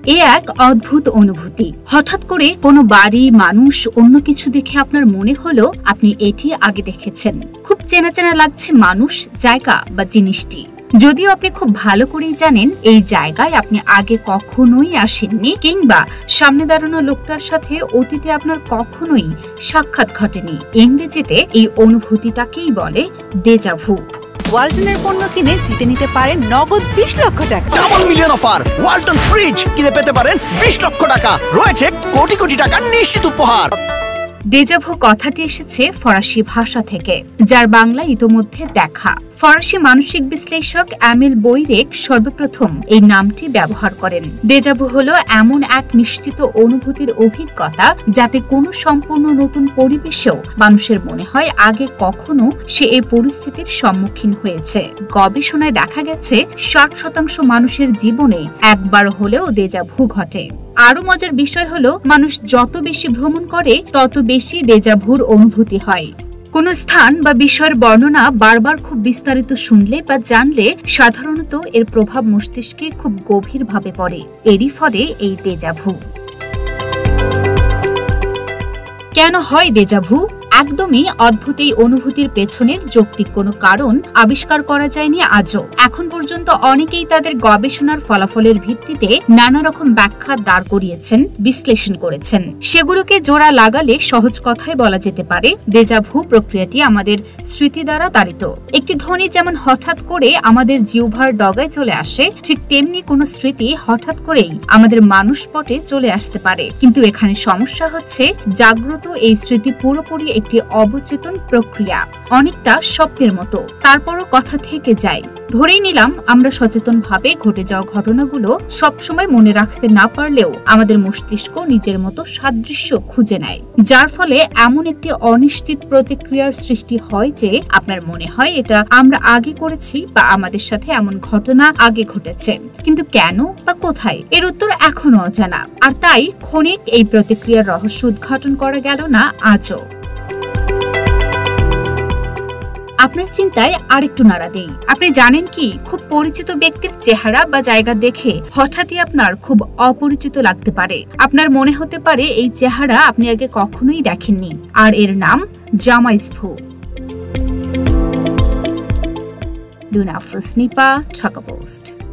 এ এক অদ্ভুত অনুভূতি। হঠাৎ করে কোনো বাড়ি, মানুষ, অন্য কিছু দেখে আপনার মনে হলো আপনি এটি আগে দেখেছেন। খুব চেনা চেনা লাগছে মানুষ, জায়গা বা জিনিসটি। যদিও আপনি খুব ভালো করেই জানেন এই জায়গায় আপনি আগে কখনোই আসেননি, কিংবা সামনে দাঁড়ানো লোকটার সাথে অতীতে আপনার কখনোই সাক্ষাৎ ঘটেনি। ইংরেজিতে এই অনুভূতিটাকেই বলে ডেজা ভু। ওয়ালটনের পণ্য কিনে জিতে নিতে পারেন নগদ 20 লক্ষ টাকা। Double million offer! Walton fridge কিনে পেতে পারেন 20 লক্ষ টাকা। রয়েছে কোটি কোটি টাকার নিশ্চিত উপহার। ডেজাভু কথাটি এসেছে ফরাসি ভাষা থেকে, যার বাংলা ইতোমধ্যে দেখা। ফরাসি মানসিক বিশ্লেষক এমিল বৈরেক সর্বপ্রথম এই নামটি ব্যবহার করেন। ডেজাভু হলো এমন এক নিশ্চিত অনুভূতির অভিজ্ঞতা যাতে কোনো সম্পূর্ণ নতুন পরিবেশেও মানুষের মনে হয় আগে কখনো সে এই পরিস্থিতির সম্মুখীন হয়েছে। গবেষণায় দেখা গেছে 60% মানুষের জীবনে একবার হলেও ডেজাভু ঘটে। আরো মজার বিষয় হলো, মানুষ যত বেশি ভ্রমণ করে তত বেশি ডেজাভুর অনুভূতি হয়। কোন স্থান বা বিষয়ের বর্ণনা বারবার খুব বিস্তারিত শুনলে বা জানলে সাধারণত এর প্রভাব মস্তিষ্কে খুব গভীরভাবে পড়ে। এরই ফলে এই ডেজাভু। কেন হয় ডেজাভু? একদমই অদ্ভুত এই অনুভূতির পেছনের যৌক্তিক কোনো কারণ আবিষ্কার করা যায়নি আজও। এখন পর্যন্ত অনেকেই তাদের গবেষণার ফলাফলের ভিত্তিতে নানা রকম ব্যাখ্যা দাঁড় করিয়েছেন, বিশ্লেষণ করেছেন। সেগুলোকে জোড়া লাগালে সহজ কথায় বলা যেতে পারে ডেজাভু প্রক্রিয়াটি আমাদের স্মৃতি দ্বারা তাড়িত। একটি ধ্বনি যেমন হঠাৎ করে আমাদের জিহ্বার ডগায় চলে আসে, ঠিক তেমনি কোনো স্মৃতি হঠাৎ করেই আমাদের মানসপটে চলে আসতে পারে। কিন্তু এখানে সমস্যা হচ্ছে, জাগ্রত এই স্মৃতি পুরোপুরি একটি অবচেতন প্রক্রিয়া, অনেকটা স্বপ্নের মতো। তারপরও কথা থেকে যায়। ধরেই নিলাম আমরা সচেতনভাবে ঘটে যাওয়া ঘটনাগুলো সবসময় মনে রাখতে না পারলেও আমাদের মস্তিষ্ক নিজের মতো সাদৃশ্য খুঁজে নেয়, যার ফলে এমন একটি অনিশ্চিত প্রতিক্রিয়ার সৃষ্টি হয় যে আপনার মনে হয় এটা আমরা আগে করেছি বা আমাদের সাথে এমন ঘটনা আগে ঘটেছে। কিন্তু কেন বা কোথায়, এর উত্তর এখনো অজানা। আর তাই ক্ষণিক এই প্রতিক্রিয়ার রহস্য উদ্ঘাটন করা গেল না আজও। আপনার চিন্তায় আরেকটু নাড়া দেই। আপনি জানেন কি, খুব পরিচিত ব্যক্তির চেহারা বা জায়গা দেখে হঠাৎই আপনার খুব অপরিচিত লাগতে পারে। আপনার মনে হতে পারে এই চেহারা আপনি আগে কখনোই দেখেননি, আর এর নাম জামাইসভু। ডুনাফুসনিপা ঠকাপোস্ট।